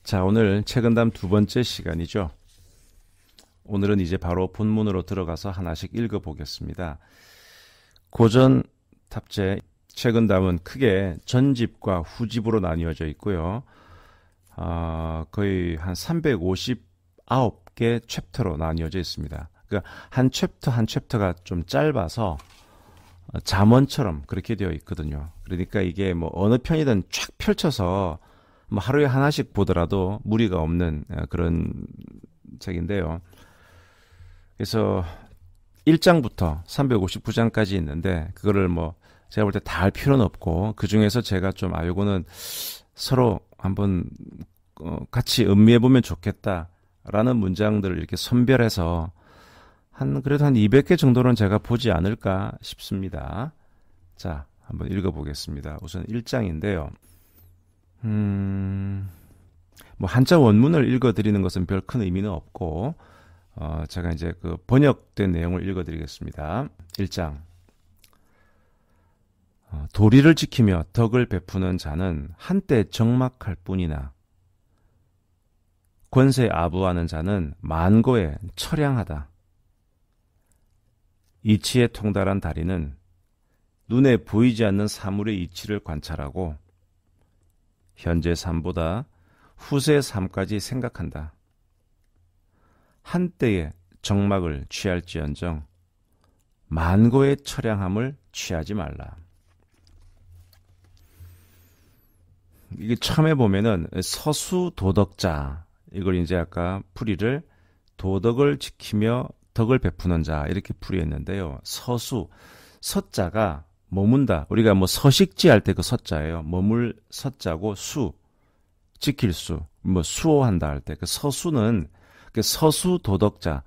자, 오늘 책은담 두 번째 시간이죠. 오늘은 이제 바로 본문으로 들어가서 하나씩 읽어보겠습니다. 고전 탑재 책은담은 크게 전집과 후집으로 나뉘어져 있고요. 거의 한 359개 챕터로 나뉘어져 있습니다. 그러니까 한 챕터 한 챕터가 좀 짧아서 잠언처럼 그렇게 되어 있거든요. 그러니까 이게 뭐 어느 편이든 쫙 펼쳐서 뭐 하루에 하나씩 보더라도 무리가 없는 그런 책인데요. 그래서 1장부터 359장까지 있는데 그거를 뭐 제가 볼 때 다 할 필요는 없고 그 중에서 제가 좀 요거는 서로 한번 같이 음미해 보면 좋겠다라는 문장들을 이렇게 선별해서 그래도 한 200개 정도는 제가 보지 않을까 싶습니다. 자, 한번 읽어보겠습니다. 우선 1장인데요. 뭐 한자 원문을 읽어드리는 것은 별 큰 의미는 없고 제가 이제 그 번역된 내용을 읽어드리겠습니다. 1장. 도리를 지키며 덕을 베푸는 자는 한때 적막할 뿐이나 권세 아부하는 자는 만고에 처량하다. 이치에 통달한 다리는 눈에 보이지 않는 사물의 이치를 관찰하고 현재 삶보다 후세 삶까지 생각한다. 한때의 적막을 취할지언정 만고의 처량함을 취하지 말라. 이게 처음에 보면은 서수 도덕자, 이걸 이제 아까 풀이를 도덕을 지키며 덕을 베푸는 자 이렇게 풀이했는데요. 서수, 서자가 머문다. 우리가 뭐 서식지 할 때 그 서자예요. 머물 서자고 수, 지킬 수, 뭐 수호한다 할 때 그 서수는 그 서수 도덕자,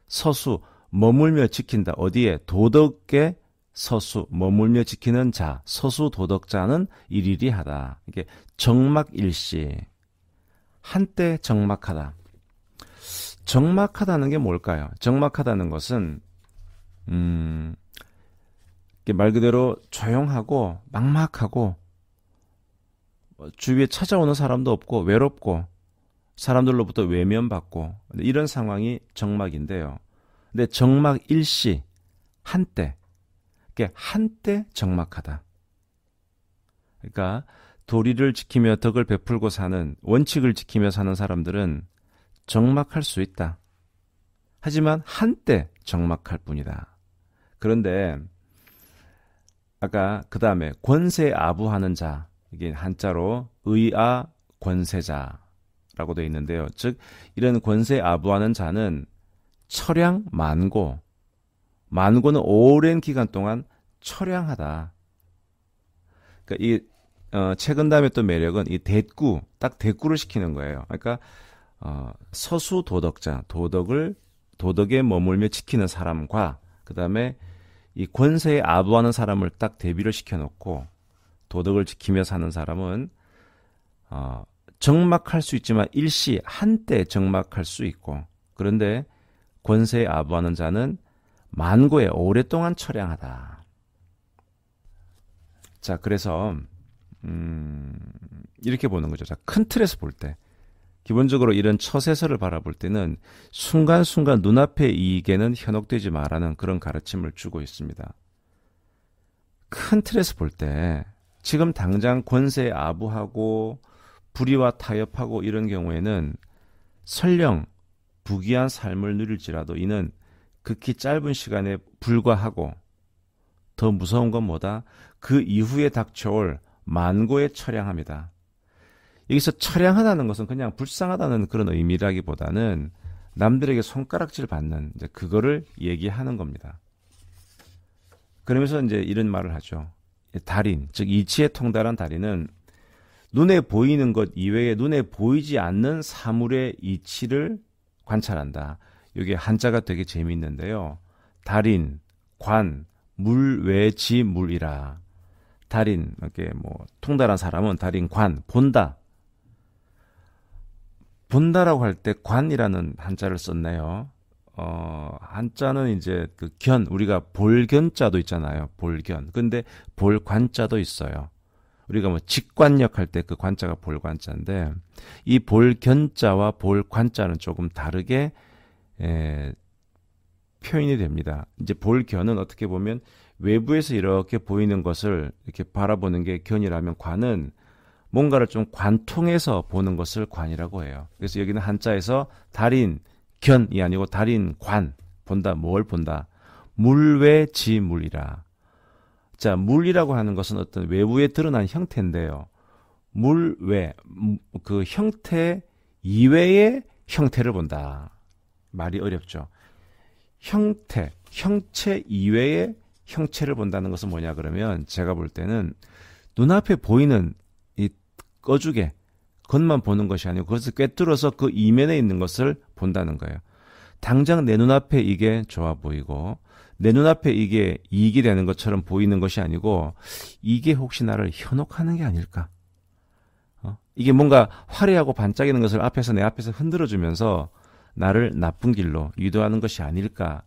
서수 머물며 지킨다. 어디에? 도덕의 서수 머물며 지키는 자, 서수 도덕자는 일일이하다. 이게 적막일시, 한때 적막하다. 적막하다는 게 뭘까요? 적막하다는 것은 말 그대로 조용하고 막막하고 주위에 찾아오는 사람도 없고 외롭고 사람들로부터 외면받고 이런 상황이 적막인데요. 근데 적막일시, 한때, 한때 적막하다. 그러니까 도리를 지키며 덕을 베풀고 사는, 원칙을 지키며 사는 사람들은 적막할 수 있다. 하지만 한때 적막할 뿐이다. 그런데 아까 그 다음에 권세 아부하는 자, 이게 한자로 의아 권세자라고 되어 있는데요. 즉 이런 권세 아부하는 자는 처량 만고, 만고는 오랜 기간 동안 처량하다. 그러니까 이 책은담의 또 매력은 이 대꾸, 딱 대꾸를 시키는 거예요. 그러니까 서수 도덕자, 도덕에 머물며 지키는 사람과 그 다음에 이 권세에 아부하는 사람을 딱 대비를 시켜놓고 도덕을 지키며 사는 사람은 적막할 수 있지만 일시 한때 적막할 수 있고, 그런데 권세에 아부하는 자는 만고에 오랫동안 처량하다. 자, 그래서 이렇게 보는 거죠. 자, 큰 틀에서 볼 때 기본적으로 이런 처세서를 바라볼 때는 순간순간 눈앞의 이익에는 현혹되지 마라는 그런 가르침을 주고 있습니다. 큰 틀에서 볼 때 지금 당장 권세에 아부하고 불의와 타협하고 이런 경우에는 설령 부귀한 삶을 누릴지라도 이는 극히 짧은 시간에 불과하고 더 무서운 건 뭐다? 그 이후에 닥쳐올 만고의 처량함이다. 여기서 처량하다는 것은 그냥 불쌍하다는 그런 의미라기보다는 남들에게 손가락질 받는 이제 그거를 얘기하는 겁니다. 그러면서 이제 이런 말을 하죠. 달인, 즉 이치에 통달한 달인은 눈에 보이는 것 이외에 눈에 보이지 않는 사물의 이치를 관찰한다. 이게 한자가 되게 재미있는데요. 달인, 관, 물외지 물이라. 달인, 이렇게 뭐 통달한 사람은 달인, 관, 본다. 본다라고 할 때 관이라는 한자를 썼네요. 한자는 이제 그 견, 우리가 볼견자도 있잖아요. 볼견. 근데 볼관자도 있어요. 우리가 뭐 직관력 할 때 그 관자가 볼관자인데 이 볼견자와 볼관자는 조금 다르게 표현이 됩니다. 이제 볼견은 어떻게 보면 외부에서 이렇게 보이는 것을 이렇게 바라보는 게 견이라면 관은 뭔가를 좀 관통해서 보는 것을 관이라고 해요. 그래서 여기는 한자에서 달인 견이 아니고 달인 관 본다. 뭘 본다? 물외지물이라. 자, 물이라고 하는 것은 어떤 외부에 드러난 형태인데요. 물외 그 형태 이외의 형태를 본다. 말이 어렵죠. 형체 이외의 형체를 본다는 것은 뭐냐 그러면 제가 볼 때는 눈앞에 보이는 이 꺼주게 겉만 보는 것이 아니고 그것을 꿰뚫어서 그 이면에 있는 것을 본다는 거예요. 당장 내 눈앞에 이게 좋아 보이고 내 눈앞에 이게 이익이 되는 것처럼 보이는 것이 아니고 이게 혹시 나를 현혹하는 게 아닐까? 이게 뭔가 화려하고 반짝이는 것을 내 앞에서 흔들어주면서 나를 나쁜 길로 유도하는 것이 아닐까를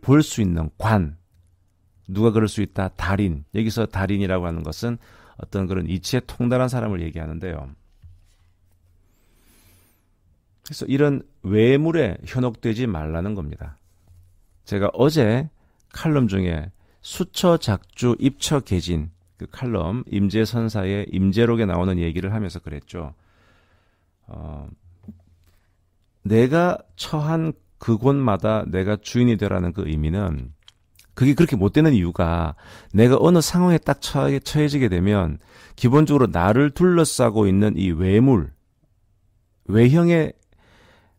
볼 수 있는 관. 누가 그럴 수 있다? 달인. 여기서 달인이라고 하는 것은 어떤 그런 이치에 통달한 사람을 얘기하는데요. 그래서 이런 외물에 현혹되지 말라는 겁니다. 제가 어제 칼럼 중에 수처, 작주, 입처, 계진 그 칼럼 임재선사의 임재록에 나오는 얘기를 하면서 그랬죠. 내가 처한 그곳마다 내가 주인이 되라는 그 의미는 그게 그렇게 못 되는 이유가 내가 어느 상황에 딱 처해지게 되면 기본적으로 나를 둘러싸고 있는 이 외물, 외형에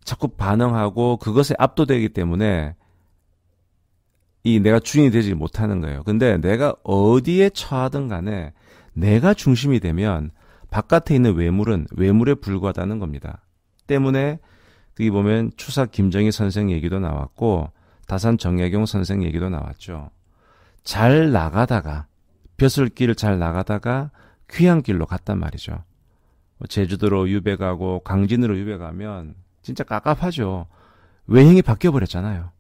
자꾸 반응하고 그것에 압도되기 때문에 이 내가 주인이 되지 못하는 거예요. 근데 내가 어디에 처하든 간에 내가 중심이 되면 바깥에 있는 외물은 외물에 불과하다는 겁니다. 때문에 거기 보면 추사 김정희 선생 얘기도 나왔고 다산 정약용 선생 얘기도 나왔죠. 잘 나가다가 벼슬길을 잘 나가다가 귀향길로 갔단 말이죠. 제주도로 유배 가고 강진으로 유배 가면 진짜 깝깝하죠. 외형이 바뀌어버렸잖아요.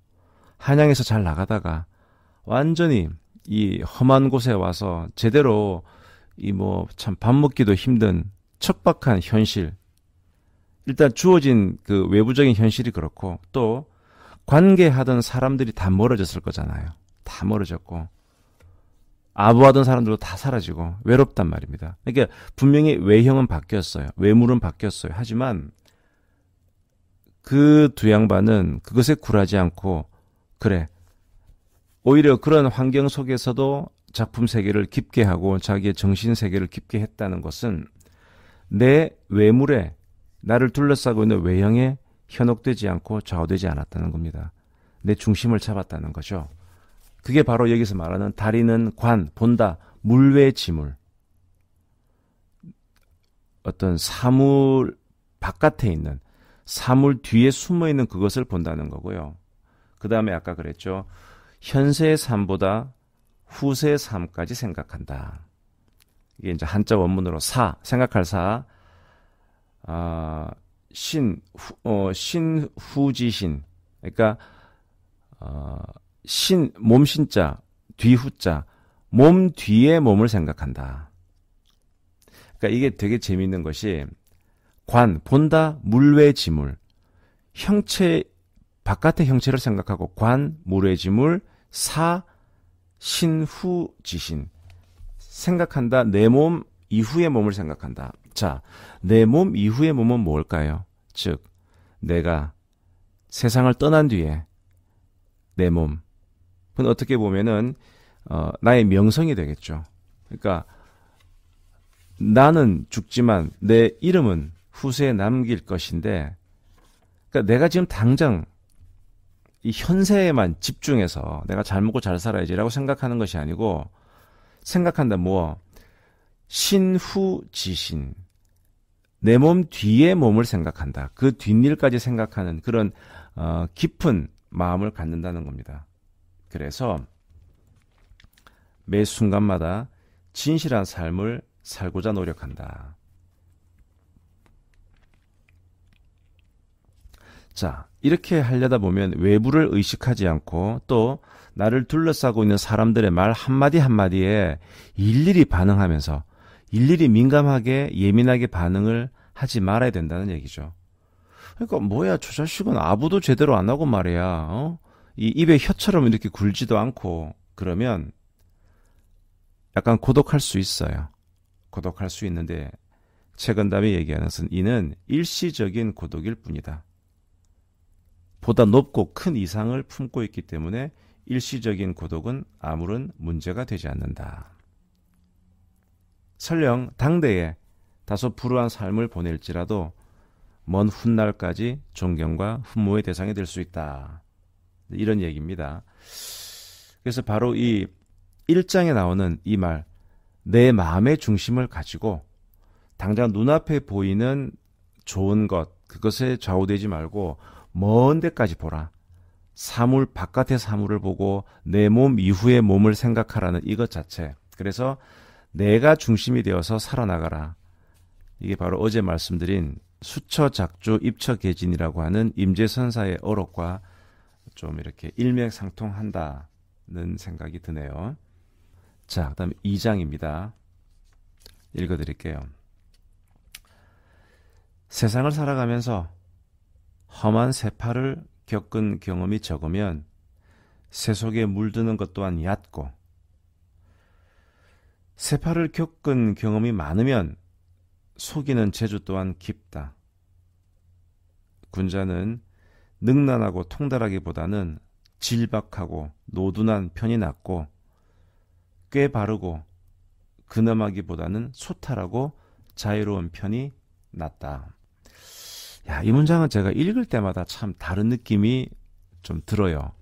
한양에서 잘 나가다가 완전히 이 험한 곳에 와서 제대로 이 뭐 참 밥 먹기도 힘든 척박한 현실. 일단 주어진 그 외부적인 현실이 그렇고 또 관계하던 사람들이 다 멀어졌을 거잖아요. 다 멀어졌고 아부하던 사람들도 다 사라지고 외롭단 말입니다. 그러니까 분명히 외형은 바뀌었어요. 외물은 바뀌었어요. 하지만 그 두 양반은 그것에 굴하지 않고 그래 오히려 그런 환경 속에서도 작품 세계를 깊게 하고 자기의 정신 세계를 깊게 했다는 것은 내 외물에 나를 둘러싸고 있는 외형에 현혹되지 않고 좌우되지 않았다는 겁니다. 내 중심을 잡았다는 거죠. 그게 바로 여기서 말하는 달인은 관, 본다, 물외지물. 어떤 사물 바깥에 있는, 사물 뒤에 숨어있는 그것을 본다는 거고요. 그 다음에 아까 그랬죠. 현세의 삶보다 후세의 삶까지 생각한다. 이게 이제 한자 원문으로 생각할 신후지신. 그러니까, 몸신자, 뒤후자, 몸 뒤에 몸을 생각한다. 그러니까 이게 되게 재미있는 것이, 본다, 물외지물. 바깥의 형체를 생각하고, 물외지물, 신후지신. 생각한다, 내 몸 이후의 몸을 생각한다. 자, 내 몸 이후의 몸은 뭘까요? 즉, 내가 세상을 떠난 뒤에 내 몸. 그건 어떻게 보면은, 나의 명성이 되겠죠. 그러니까, 나는 죽지만 내 이름은 후세에 남길 것인데, 그러니까 내가 지금 당장 이 현세에만 집중해서 내가 잘 먹고 잘 살아야지라고 생각하는 것이 아니고, 생각한다, 신후지신. 내 몸 뒤에 몸을 생각한다. 그 뒷일까지 생각하는 그런 깊은 마음을 갖는다는 겁니다. 그래서 매 순간마다 진실한 삶을 살고자 노력한다. 자, 이렇게 하려다 보면 외부를 의식하지 않고 또 나를 둘러싸고 있는 사람들의 말 한마디 한마디에 일일이 반응하면서 일일이 민감하게 예민하게 반응을 하지 말아야 된다는 얘기죠. 그러니까 뭐야, 저 자식은 아부도 제대로 안 하고 말이야. 이 입에 혀처럼 이렇게 굴지도 않고 그러면 약간 고독할 수 있어요. 고독할 수 있는데 최건담이 얘기하는 것은 이는 일시적인 고독일 뿐이다. 보다 높고 큰 이상을 품고 있기 때문에 일시적인 고독은 아무런 문제가 되지 않는다. 설령 당대에 다소 불우한 삶을 보낼지라도 먼 훗날까지 존경과 흠모의 대상이 될 수 있다. 이런 얘기입니다. 그래서 바로 이 1장에 나오는 이 말, 내 마음의 중심을 가지고 당장 눈앞에 보이는 좋은 것, 그것에 좌우되지 말고 먼 데까지 보라. 사물, 바깥의 사물을 보고 내 몸 이후의 몸을 생각하라는 이것 자체. 그래서 내가 중심이 되어서 살아나가라. 이게 바로 어제 말씀드린 수처작주 입처계진이라고 하는 임재선사의 어록과 좀 이렇게 일맥상통한다는 생각이 드네요. 자, 그 다음에 2장입니다. 읽어드릴게요. 세상을 살아가면서 험한 세파를 겪은 경험이 적으면 새 속에 물드는 것 또한 얕고, 세파를 겪은 경험이 많으면 속이는 재주 또한 깊다. 군자는 능란하고 통달하기보다는 질박하고 노둔한 편이 낫고, 꽤 바르고 근엄하기보다는 소탈하고 자유로운 편이 낫다. 야, 이 문장은 제가 읽을 때마다 참 다른 느낌이 좀 들어요.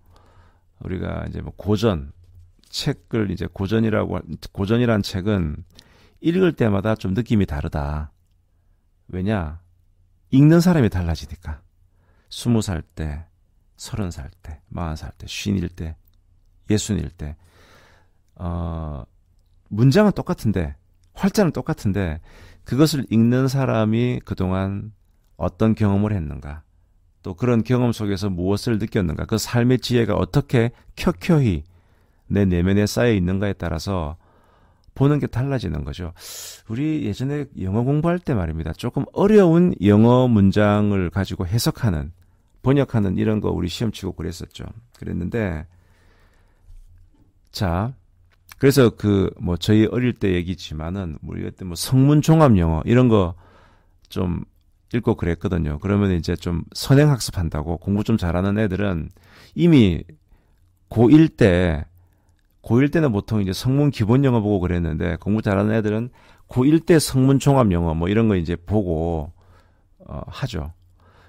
우리가 이제 뭐 고전 책을 이제 고전이란 책은 읽을 때마다 좀 느낌이 다르다. 왜냐? 읽는 사람이 달라지니까. 20살 때, 30살 때, 40살 때, 50일 때, 60일 때, 문장은 똑같은데, 활자는 똑같은데, 그것을 읽는 사람이 그동안 어떤 경험을 했는가, 또 그런 경험 속에서 무엇을 느꼈는가, 그 삶의 지혜가 어떻게 켜켜이 내 내면에 쌓여 있는가에 따라서 보는 게 달라지는 거죠. 우리 예전에 영어 공부할 때 말입니다. 조금 어려운 영어 문장을 가지고 해석하는, 번역하는 이런 거 우리 시험 치고 그랬었죠. 그랬는데, 자, 그래서 뭐 저희 어릴 때 얘기지만은 우리 그때 뭐 성문 종합 영어 이런 거 좀 읽고 그랬거든요. 그러면 이제 좀 선행 학습한다고 공부 좀 잘하는 애들은 이미 고1 때는 보통 이제 성문 기본 영어 보고 그랬는데, 공부 잘하는 애들은 고1 때 성문 종합 영어 뭐 이런 거 이제 보고 하죠.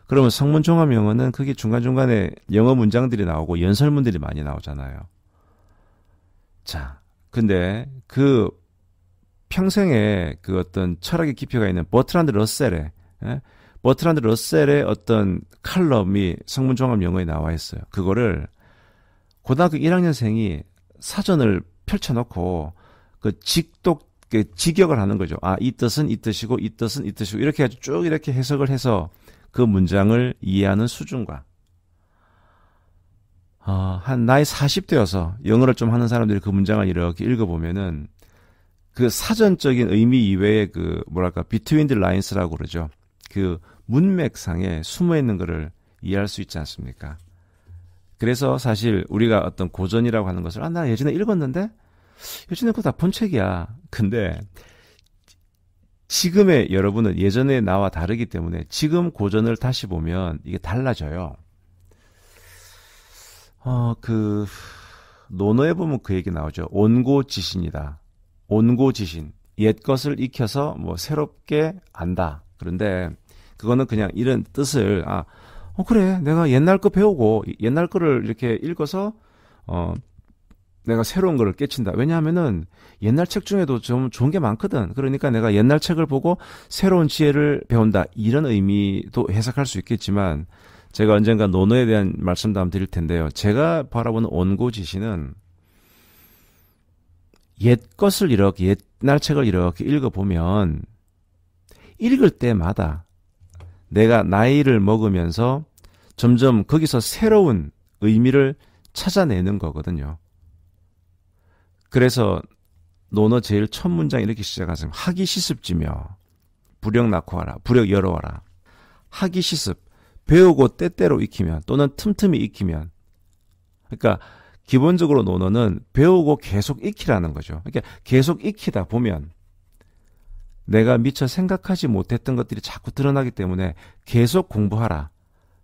그러면 성문 종합 영어는 그게 중간중간에 영어 문장들이 나오고 연설문들이 많이 나오잖아요. 자, 근데 그 평생에 그 어떤 철학의 깊이가 있는 버트란드 러셀의 어떤 칼럼이 성문 종합 영어에 나와 있어요. 그거를 고등학교 1학년생이 사전을 펼쳐놓고 직역을 하는 거죠. 아, 이 뜻은 이 뜻이고 이 뜻은 이 뜻이고 이렇게 쭉 이렇게 해석을 해서 그 문장을 이해하는 수준과, 한 나이 40대여서 영어를 좀 하는 사람들이 그 문장을 이렇게 읽어보면은 그 사전적인 의미 이외에 between the lines라고 그러죠. 그 문맥상에 숨어있는 거를 이해할 수 있지 않습니까? 그래서 사실 우리가 어떤 고전이라고 하는 것을, 나 예전에 읽었는데? 예전에 그거 다 본 책이야. 근데 지금의 여러분은 예전에 나와 다르기 때문에 지금 고전을 다시 보면 이게 달라져요. 논어에 보면 그 얘기 나오죠. 온고지신이다. 온고지신. 옛 것을 익혀서 뭐 새롭게 안다. 그런데 그거는 그냥 이런 뜻을, 그래, 내가 옛날 거 배우고 옛날 거를 이렇게 읽어서 내가 새로운 거를 깨친다. 왜냐하면은 옛날 책 중에도 좀 좋은 게 많거든. 그러니까 내가 옛날 책을 보고 새로운 지혜를 배운다. 이런 의미도 해석할 수 있겠지만, 제가 언젠가 논어에 대한 말씀도 한번 드릴 텐데요. 제가 바라보는 온고지신은 옛날 책을 이렇게 읽어보면 읽을 때마다 내가 나이를 먹으면서 점점 거기서 새로운 의미를 찾아내는 거거든요. 그래서 논어 제일 첫 문장 이렇게 시작하세요. 하기 시습지며 불역 낳고 하라. 불역 열어와라. 하기 시습. 배우고 때때로 익히면 또는 틈틈이 익히면. 그러니까 기본적으로 논어는 배우고 계속 익히라는 거죠. 그러니까 계속 익히다 보면 내가 미처 생각하지 못했던 것들이 자꾸 드러나기 때문에 계속 공부하라.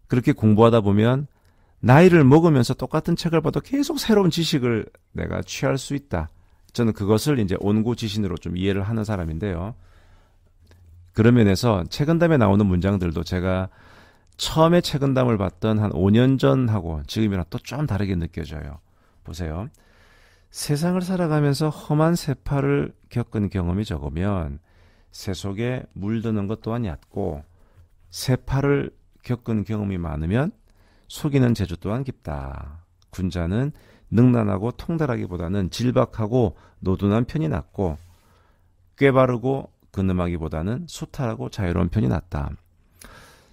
그렇게 공부하다 보면 나이를 먹으면서 똑같은 책을 봐도 계속 새로운 지식을 내가 취할 수 있다. 저는 그것을 이제 온고지신으로 좀 이해를 하는 사람인데요. 그런 면에서 책은담에 나오는 문장들도 제가 처음에 책은담을 봤던 한 5년 전하고 지금이랑 또 좀 다르게 느껴져요. 보세요. 세상을 살아가면서 험한 세파를 겪은 경험이 적으면 새 속에 물드는 것 또한 얕고 세파를 겪은 경험이 많으면 속이는 재주 또한 깊다. 군자는 능란하고 통달하기보다는 질박하고 노둔한 편이 낫고 꾀바르고 근엄하기보다는 소탈하고 자유로운 편이 낫다.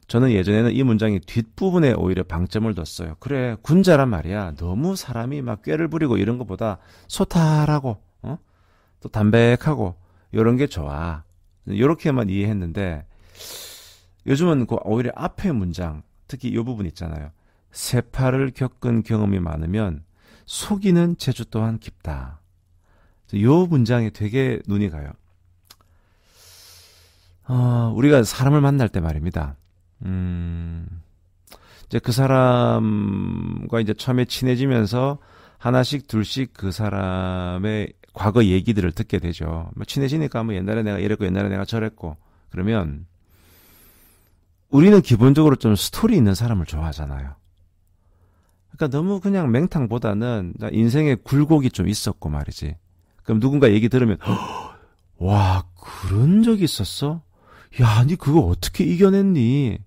저는 예전에는 이 문장이 뒷부분에 오히려 방점을 뒀어요. 그래, 군자란 말이야. 너무 사람이 막 꾀를 부리고 이런 것보다 소탈하고 또 담백하고 이런 게 좋아. 이렇게만 이해했는데 요즘은 그 오히려 앞에 문장, 특히 이 부분 있잖아요. 세파를 겪은 경험이 많으면 속이는 재주 또한 깊다. 이 문장이 되게 눈이 가요. 우리가 사람을 만날 때 말입니다. 이제 그 사람과 이제 처음에 친해지면서 하나씩 둘씩 그 사람의 과거 얘기들을 듣게 되죠. 친해지니까 뭐 옛날에 내가 이랬고 옛날에 내가 저랬고 그러면 우리는 기본적으로 좀 스토리 있는 사람을 좋아하잖아요. 그러니까 너무 그냥 맹탕보다는 인생에 굴곡이 좀 있었고 말이지. 그럼 누군가 얘기 들으면 와 그런 적이 있었어? 야, 니 그거 어떻게 이겨냈니?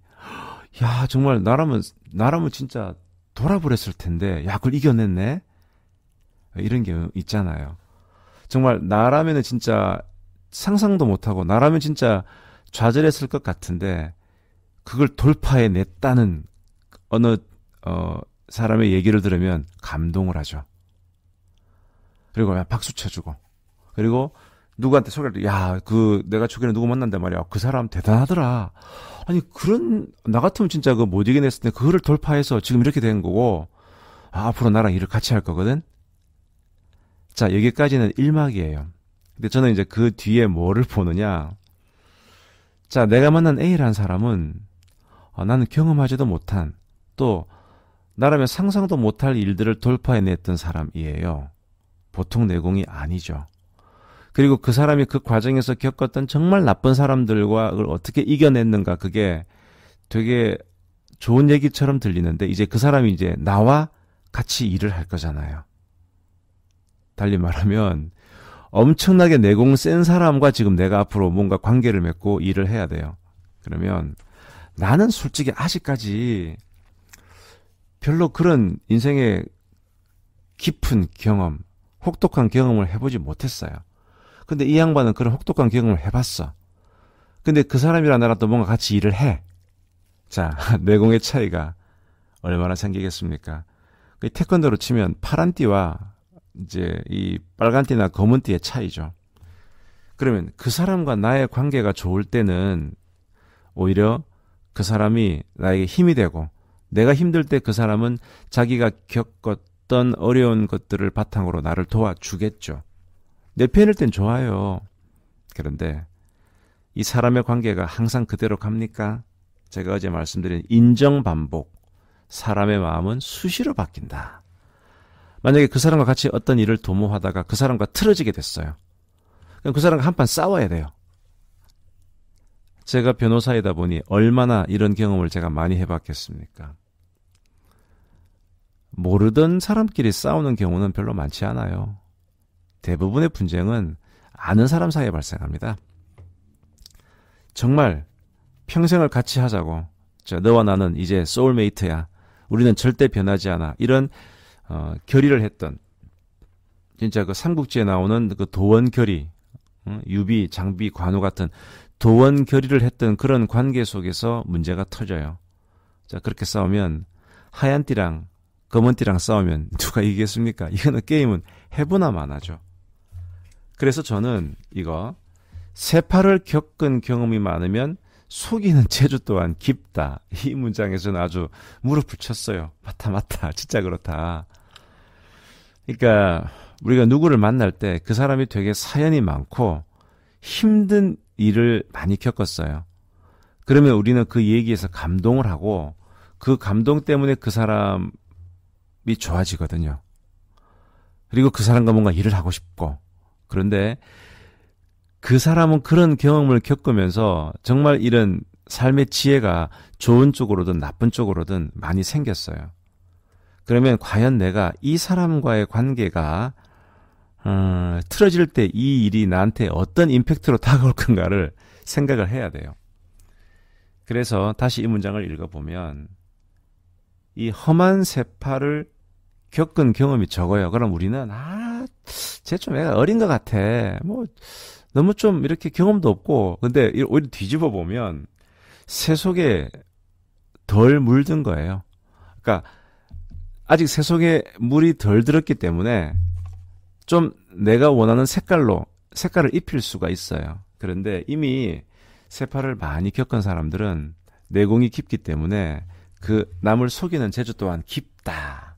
야, 정말 나라면 진짜 돌아버렸을 텐데, 야, 그걸 이겨냈네? 이런 게 있잖아요. 정말 나라면은 진짜 상상도 못하고, 나라면 진짜 좌절했을 것 같은데, 그걸 돌파해냈다는 어느, 사람의 얘기를 들으면 감동을 하죠. 그리고 박수 쳐주고, 그리고 누구한테 소개를, 야, 내가 최근에 누구 만난단 말이야. 그 사람 대단하더라. 아니, 나 같으면 진짜 못 이겨냈을 때 그거를 돌파해서 지금 이렇게 된 거고, 앞으로 나랑 일을 같이 할 거거든? 자, 여기까지는 1막이에요. 근데 저는 이제 그 뒤에 뭐를 보느냐. 자, 내가 만난 A라는 사람은, 나는 경험하지도 못한, 또, 나라면 상상도 못할 일들을 돌파해냈던 사람이에요. 보통 내공이 아니죠. 그리고 그 사람이 그 과정에서 겪었던 정말 나쁜 사람들과 그걸 어떻게 이겨냈는가, 그게 되게 좋은 얘기처럼 들리는데, 이제 그 사람이 이제 나와 같이 일을 할 거잖아요. 달리 말하면 엄청나게 내공 센 사람과 지금 내가 앞으로 뭔가 관계를 맺고 일을 해야 돼요. 그러면 나는 솔직히 아직까지 별로 그런 인생의 깊은 경험, 혹독한 경험을 해보지 못했어요. 근데 이 양반은 그런 혹독한 경험을 해봤어. 근데 그 사람이랑 나랑 또 뭔가 같이 일을 해. 자, 내공의 차이가 얼마나 생기겠습니까? 태권도로 치면 파란 띠와 이제 이 빨간 띠나 검은 띠의 차이죠. 그러면 그 사람과 나의 관계가 좋을 때는 오히려 그 사람이 나에게 힘이 되고, 내가 힘들 때 그 사람은 자기가 겪었던 어려운 것들을 바탕으로 나를 도와주겠죠. 내 편일 땐 좋아요. 그런데 이 사람의 관계가 항상 그대로 갑니까? 제가 어제 말씀드린 인정반복. 사람의 마음은 수시로 바뀐다. 만약에 그 사람과 같이 어떤 일을 도모하다가 그 사람과 틀어지게 됐어요. 그럼 그 사람과 한판 싸워야 돼요. 제가 변호사이다 보니 얼마나 이런 경험을 제가 많이 해봤겠습니까? 모르던 사람끼리 싸우는 경우는 별로 많지 않아요. 대부분의 분쟁은 아는 사람 사이에 발생합니다. 정말 평생을 같이 하자고, 너와 나는 이제 소울메이트야, 우리는 절대 변하지 않아, 이런 결의를 했던, 진짜 그 삼국지에 나오는 그 도원결의, 유비, 장비, 관우 같은 도원결의를 했던 그런 관계 속에서 문제가 터져요. 자, 그렇게 싸우면 하얀 띠랑 검은 띠랑 싸우면 누가 이기겠습니까? 이거는 게임은 해보나 마나죠. 그래서 저는 이거 세파를 겪은 경험이 많으면 속이는 재주 또한 깊다. 이 문장에서는 아주 무릎을 쳤어요. 맞다. 진짜 그렇다. 그러니까 우리가 누구를 만날 때 그 사람이 되게 사연이 많고 힘든 일을 많이 겪었어요. 그러면 우리는 그 얘기에서 감동을 하고 그 감동 때문에 그 사람이 좋아지거든요. 그리고 그 사람과 뭔가 일을 하고 싶고. 그런데 그 사람은 그런 경험을 겪으면서 정말 이런 삶의 지혜가 좋은 쪽으로든 나쁜 쪽으로든 많이 생겼어요. 그러면 과연 내가 이 사람과의 관계가 틀어질 때 이 일이 나한테 어떤 임팩트로 다가올 건가를 생각을 해야 돼요. 그래서 다시 이 문장을 읽어보면 이 험한 세파를 겪은 경험이 적어요. 그럼 우리는 쟤 좀 애가 어린 것 같아. 뭐 너무 좀 이렇게 경험도 없고. 근데 오히려 뒤집어 보면 새 속에 덜 물든 거예요. 그러니까 아직 새 속에 물이 덜 들었기 때문에 좀 내가 원하는 색깔을 입힐 수가 있어요. 그런데 이미 세파를 많이 겪은 사람들은 내공이 깊기 때문에 그 남을 속이는 재주 또한 깊다.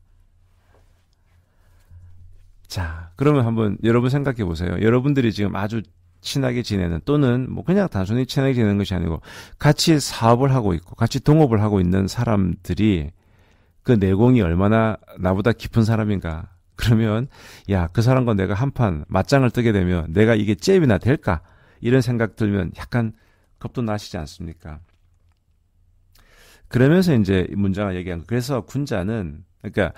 자, 그러면 한번 여러분 생각해 보세요. 여러분들이 지금 아주 친하게 지내는 또는 뭐 그냥 단순히 친하게 지내는 것이 아니고 같이 사업을 하고 있고 같이 동업을 하고 있는 사람들이 그 내공이 얼마나 나보다 깊은 사람인가. 그러면 야, 그 사람과 내가 한판 맞짱을 뜨게 되면 내가 이게 잽이나 될까? 이런 생각 들면 약간 겁도 나시지 않습니까? 그러면서 이제 문장을 얘기한 거. 그래서 군자는 그러니까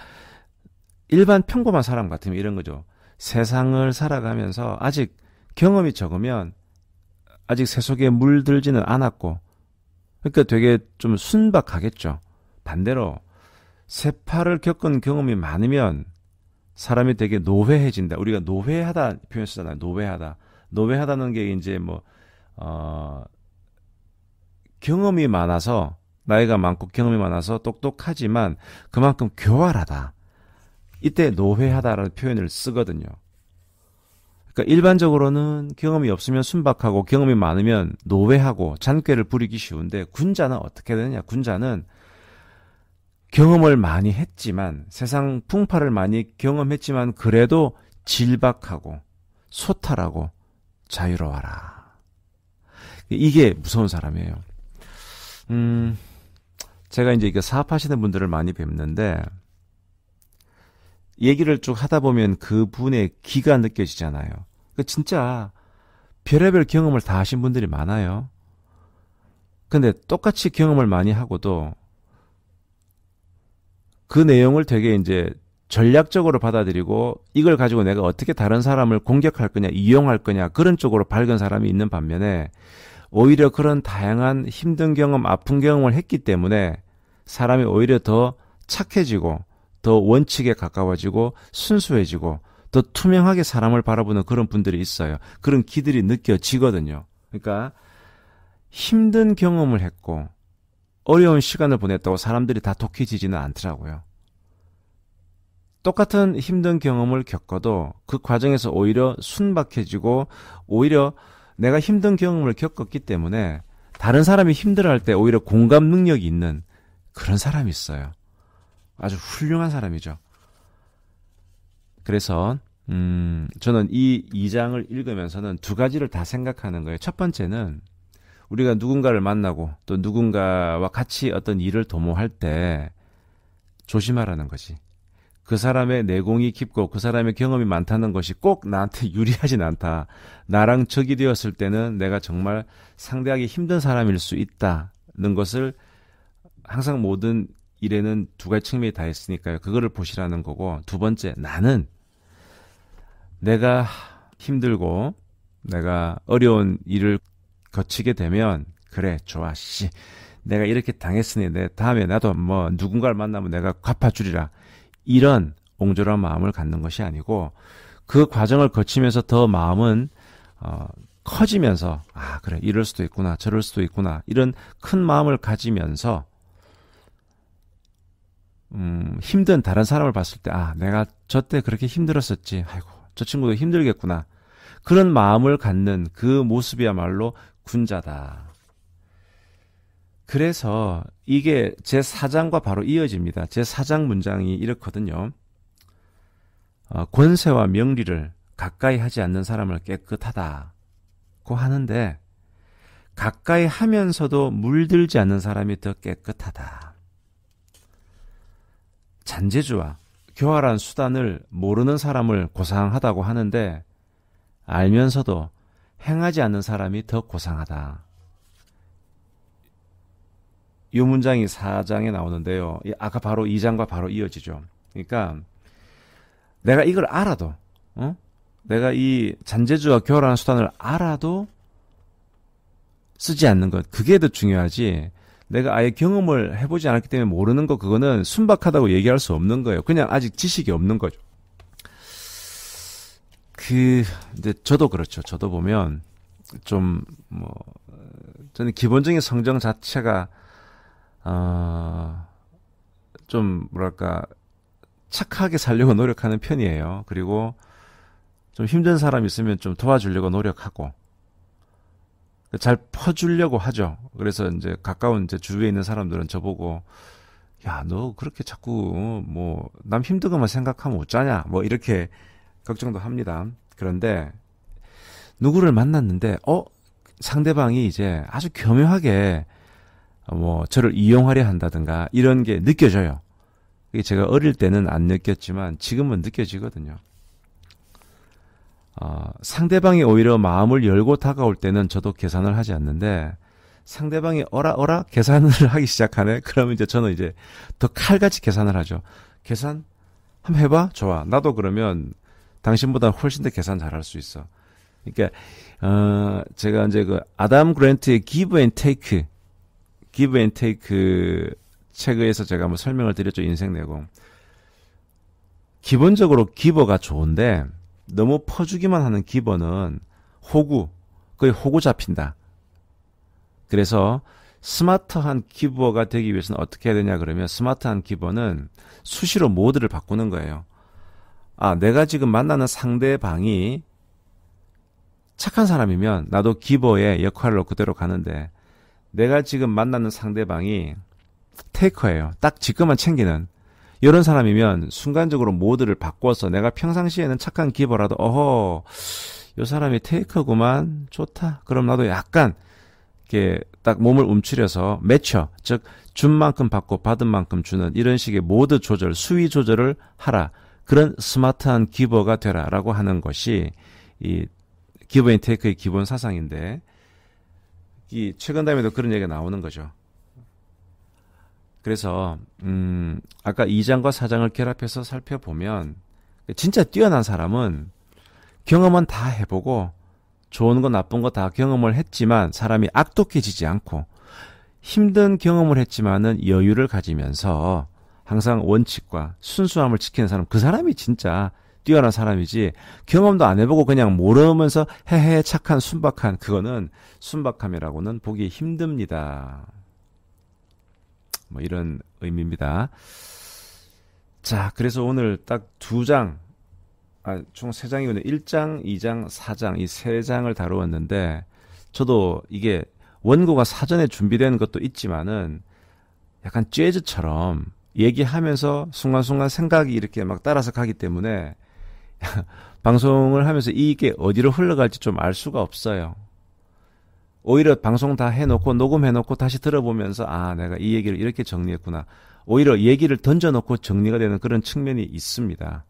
일반 평범한 사람 같으면 이런 거죠. 세상을 살아가면서 아직 경험이 적으면 아직 새 속에 물들지는 않았고 그러니까 되게 좀 순박하겠죠. 반대로 세파를 겪은 경험이 많으면 사람이 되게 노회해진다. 우리가 노회하다 표현 쓰잖아요. 노회하다는 게 이제 경험이 많아서 나이가 많고 경험이 많아서 똑똑하지만 그만큼 교활하다. 이때 노회하다라는 표현을 쓰거든요. 그러니까 일반적으로는 경험이 없으면 순박하고 경험이 많으면 노회하고 잔꾀를 부리기 쉬운데 군자는 어떻게 되느냐? 군자는 경험을 많이 했지만 세상 풍파를 많이 경험했지만 그래도 질박하고 소탈하고 자유로워라. 이게 무서운 사람이에요. 제가 이제 이거 사업하시는 분들을 많이 뵙는데 얘기를 쭉 하다 보면 그분의 기가 느껴지잖아요. 진짜 별의별 경험을 다 하신 분들이 많아요. 근데 똑같이 경험을 많이 하고도 그 내용을 되게 이제 전략적으로 받아들이고 이걸 가지고 내가 어떻게 다른 사람을 공격할 거냐, 이용할 거냐 그런 쪽으로 밝은 사람이 있는 반면에 오히려 그런 다양한 힘든 경험, 아픈 경험을 했기 때문에 사람이 오히려 더 착해지고 더 원칙에 가까워지고 순수해지고 더 투명하게 사람을 바라보는 그런 분들이 있어요. 그런 기들이 느껴지거든요. 그러니까 힘든 경험을 했고 어려운 시간을 보냈다고 사람들이 다 독해지지는 않더라고요. 똑같은 힘든 경험을 겪어도 그 과정에서 오히려 순박해지고 오히려 내가 힘든 경험을 겪었기 때문에 다른 사람이 힘들어할 때 오히려 공감 능력이 있는 그런 사람이 있어요. 아주 훌륭한 사람이죠. 그래서 저는 이 2장을 읽으면서는 두 가지를 다 생각하는 거예요. 첫 번째는 우리가 누군가를 만나고 또 누군가와 같이 어떤 일을 도모할 때 조심하라는 거지. 그 사람의 내공이 깊고 그 사람의 경험이 많다는 것이 꼭 나한테 유리하진 않다. 나랑 적이 되었을 때는 내가 정말 상대하기 힘든 사람일 수 있다는 것을 항상 모든 일에는 두 가지 측면이 다 있으니까요. 그거를 보시라는 거고, 두 번째, 나는 내가 힘들고 내가 어려운 일을 거치게 되면 그래 좋아 내가 이렇게 당했으니 내 다음에 나도 뭐 누군가를 만나면 내가 갚아주리라 이런 옹졸한 마음을 갖는 것이 아니고 그 과정을 거치면서 더 마음은 커지면서 그래 이럴 수도 있구나 저럴 수도 있구나 이런 큰 마음을 가지면서 힘든 다른 사람을 봤을 때, 아, 내가 저 때 그렇게 힘들었었지. 아이고, 저 친구도 힘들겠구나. 그런 마음을 갖는 그 모습이야말로 군자다. 그래서 이게 제 4장과 바로 이어집니다. 제 4장 문장이 이렇거든요. 권세와 명리를 가까이 하지 않는 사람을 깨끗하다고 하는데, 가까이 하면서도 물들지 않는 사람이 더 깨끗하다. 잔재주와 교활한 수단을 모르는 사람을 고상하다고 하는데, 알면서도 행하지 않는 사람이 더 고상하다. 이 문장이 4장에 나오는데요. 아까 바로 2장과 바로 이어지죠. 그러니까 내가 이걸 알아도, 내가 이 잔재주와 교활한 수단을 알아도 쓰지 않는 것, 그게 더 중요하지. 내가 아예 경험을 해보지 않았기 때문에 모르는 거, 그거는 순박하다고 얘기할 수 없는 거예요. 그냥 아직 지식이 없는 거죠. 이제 저도 그렇죠. 저도 보면 저는 기본적인 성정 자체가 좀 뭐랄까 착하게 살려고 노력하는 편이에요. 그리고 좀 힘든 사람 있으면 좀 도와주려고 노력하고 잘 퍼주려고 하죠. 그래서 이제 가까운 이제 주위에 있는 사람들은 저보고, 야, 너 그렇게 자꾸 남 힘든 것만 생각하면 어쩌냐, 이렇게 걱정도 합니다. 그런데 누구를 만났는데 상대방이 이제 아주 교묘하게 저를 이용하려 한다든가 이런 게 느껴져요. 이게 제가 어릴 때는 안 느꼈지만 지금은 느껴지거든요. 상대방이 오히려 마음을 열고 다가올 때는 저도 계산을 하지 않는데, 상대방이 어라 계산을 하기 시작하네. 그러면 이제 저는 이제 더 칼같이 계산을 하죠. 계산 한번 해봐. 좋아. 나도 그러면 당신보다 훨씬 더 계산 잘할 수 있어. 그러니까 제가 이제 그 아담 그랜트의 Give and Take 책에서 제가 한번 설명을 드렸죠. 인생 내공. 기본적으로 기버가 좋은데 너무 퍼주기만 하는 기버는 거의 호구 잡힌다. 그래서 스마트한 기버가 되기 위해서는 어떻게 해야 되냐 그러면, 스마트한 기버는 수시로 모드를 바꾸는 거예요. 내가 지금 만나는 상대방이 착한 사람이면 나도 기버의 역할로 그대로 가는데, 내가 지금 만나는 상대방이 테이커예요. 딱 지 것만 챙기는 이런 사람이면 순간적으로 모드를 바꿔서 내가 평상시에는 착한 기버라도 이 사람이 테이커구만, 좋다. 그럼 나도 약간 이렇게 딱 몸을 움츠려서 매쳐, 즉 준 만큼 받고 받은 만큼 주는 이런 식의 모드 조절, 수위 조절을 하라. 그런 스마트한 기버가 되라라고 하는 것이 이 기버 앤 테이크의 기본 사상인데, 이 최근 담에도 그런 얘기가 나오는 거죠. 그래서 아까 2장과 4장을 결합해서 살펴보면, 진짜 뛰어난 사람은 경험은 다 해보고 좋은 거 나쁜 거 다 경험을 했지만 사람이 악독해지지 않고, 힘든 경험을 했지만은 여유를 가지면서 항상 원칙과 순수함을 지키는 사람, 그 사람이 진짜 뛰어난 사람이지, 경험도 안 해보고 그냥 모르면서 헤헤 착한 순박한, 그거는 순박함이라고는 보기 힘듭니다. 이런 의미입니다. 자, 그래서 오늘 딱 2장, 총 3장이거든요. 1장, 2장, 4장, 이 3장을 다루었는데, 저도 이게 원고가 사전에 준비된 것도 있지만은 약간 재즈처럼 얘기하면서 순간순간 생각이 이렇게 막 따라서 가기 때문에 방송을 하면서 이게 어디로 흘러갈지 좀 알 수가 없어요. 오히려 방송 다 해놓고 녹음해놓고 다시 들어보면서 내가 이 얘기를 이렇게 정리했구나. 오히려 얘기를 던져놓고 정리가 되는 그런 측면이 있습니다.